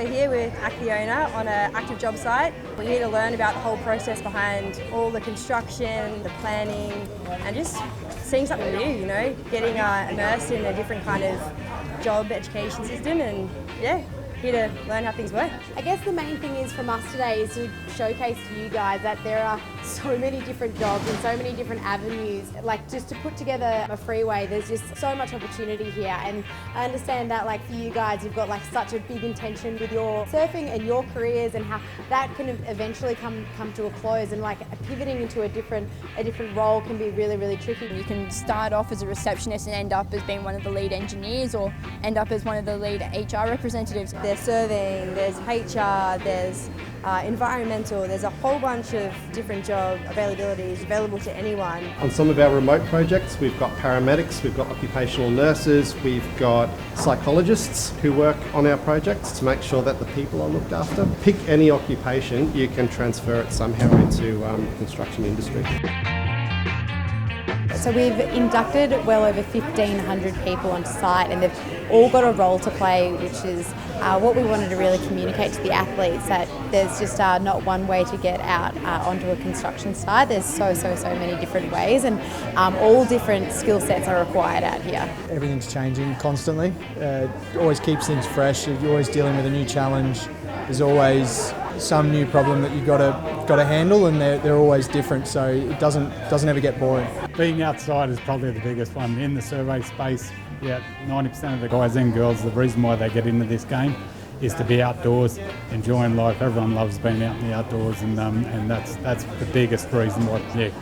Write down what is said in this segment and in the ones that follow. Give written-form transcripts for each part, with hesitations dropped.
we're here with Acciona on an active job site. We're here to learn about the whole process behind all the construction, the planning, and just seeing something new, you know, getting immersed in a different kind of job education system, and yeah, here to learn how things work. I guess the main thing is from us today is to showcase to you guys that there are so many different jobs and so many different avenues. Like, just to put together a freeway, there's just so much opportunity here, and I understand that, like, for you guys, you've got like such a big intention with your surfing and your careers, and how that can eventually come to a close, and like pivoting into a different role can be really, really tricky. You can start off as a receptionist and end up as being one of the lead engineers, or end up as one of the lead HR representatives. There's serving, there's HR, there's environmental, there's a whole bunch of different job availabilities available to anyone. On some of our remote projects, we've got paramedics, we've got occupational nurses, we've got psychologists who work on our projects to make sure that the people are looked after. Pick any occupation, you can transfer it somehow into the construction industry. So we've inducted well over 1,500 people onto site, and they've all got a role to play, which is what we wanted to really communicate to the athletes, that there's just not one way to get out onto a construction site. There's so many different ways, and all different skill sets are required out here. Everything's changing constantly. It always keeps things fresh. You're always dealing with a new challenge. There's always some new problem that you've got to handle, and they're always different, so it doesn't ever get boring. Being outside is probably the biggest one. In the survey space, 90% of the guys and girls, the reason why they get into this game is to be outdoors, enjoying life. Everyone loves being out in the outdoors, and that's the biggest reason why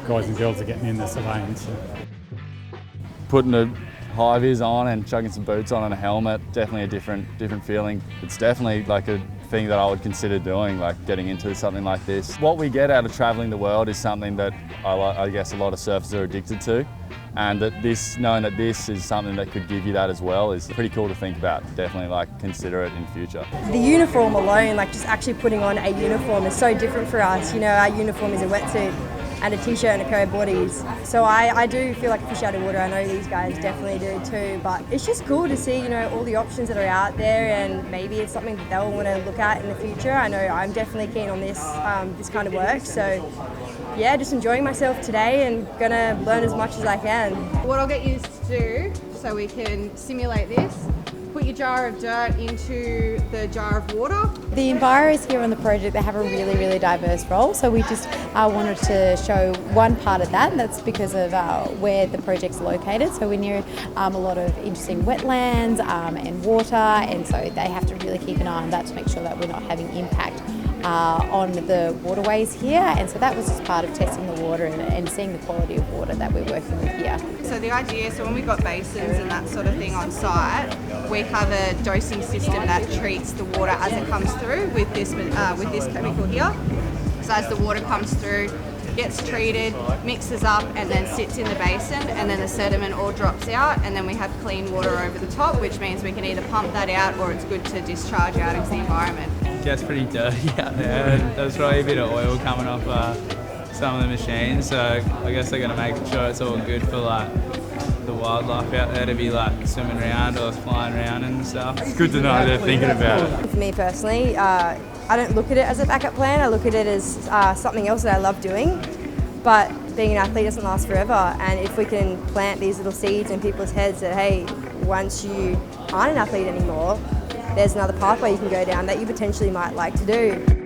guys and girls are getting into surveying. So. Putting a high vis on and chucking some boots on and a helmet, definitely a different feeling. It's definitely like a thing that I would consider doing, like getting into something like this. What we get out of travelling the world is something that I guess a lot of surfers are addicted to, and that knowing that this is something that could give you that as well is pretty cool to think about. Definitely like consider it in future. The uniform alone, like just actually putting on a uniform, is so different for us. You know, our uniform is a wetsuit and a t-shirt and a pair of boardies. So I do feel like a fish out of water. I know these guys definitely do too, but it's just cool to see, you know, all the options that are out there, and maybe it's something that they'll want to look at in the future. I know I'm definitely keen on this kind of work, so yeah, just enjoying myself today and gonna learn as much as I can. What I'll get you to do, so we can simulate this, put your jar of dirt into the jar of water. The enviros here on the project, they have a really diverse role, so we just wanted to show one part of that, and that's because of where the project's located. So we're near a lot of interesting wetlands and water, and so they have to really keep an eye on that to make sure that we're not having impact on the waterways here, and so that was just part of testing the water and seeing the quality of water that we're working with here. So the idea, so when we've got basins and that sort of thing on site, we have a dosing system that treats the water as it comes through with this chemical here. So as the water comes through, gets treated, mixes up, and then sits in the basin, and then the sediment all drops out, and then we have clean water over the top, which means we can either pump that out or it's good to discharge out into the environment. It gets pretty dirty out there, and there's probably a bit of oil coming off some of the machines, so I guess they're going to make sure it's all good for like the wildlife out there to be like swimming around or flying around and stuff. It's good to know they're thinking about it. For me personally, I don't look at it as a backup plan. I look at it as something else that I love doing. But being an athlete doesn't last forever, and if we can plant these little seeds in people's heads that, hey, once you aren't an athlete anymore, there's another pathway you can go down that you potentially might like to do.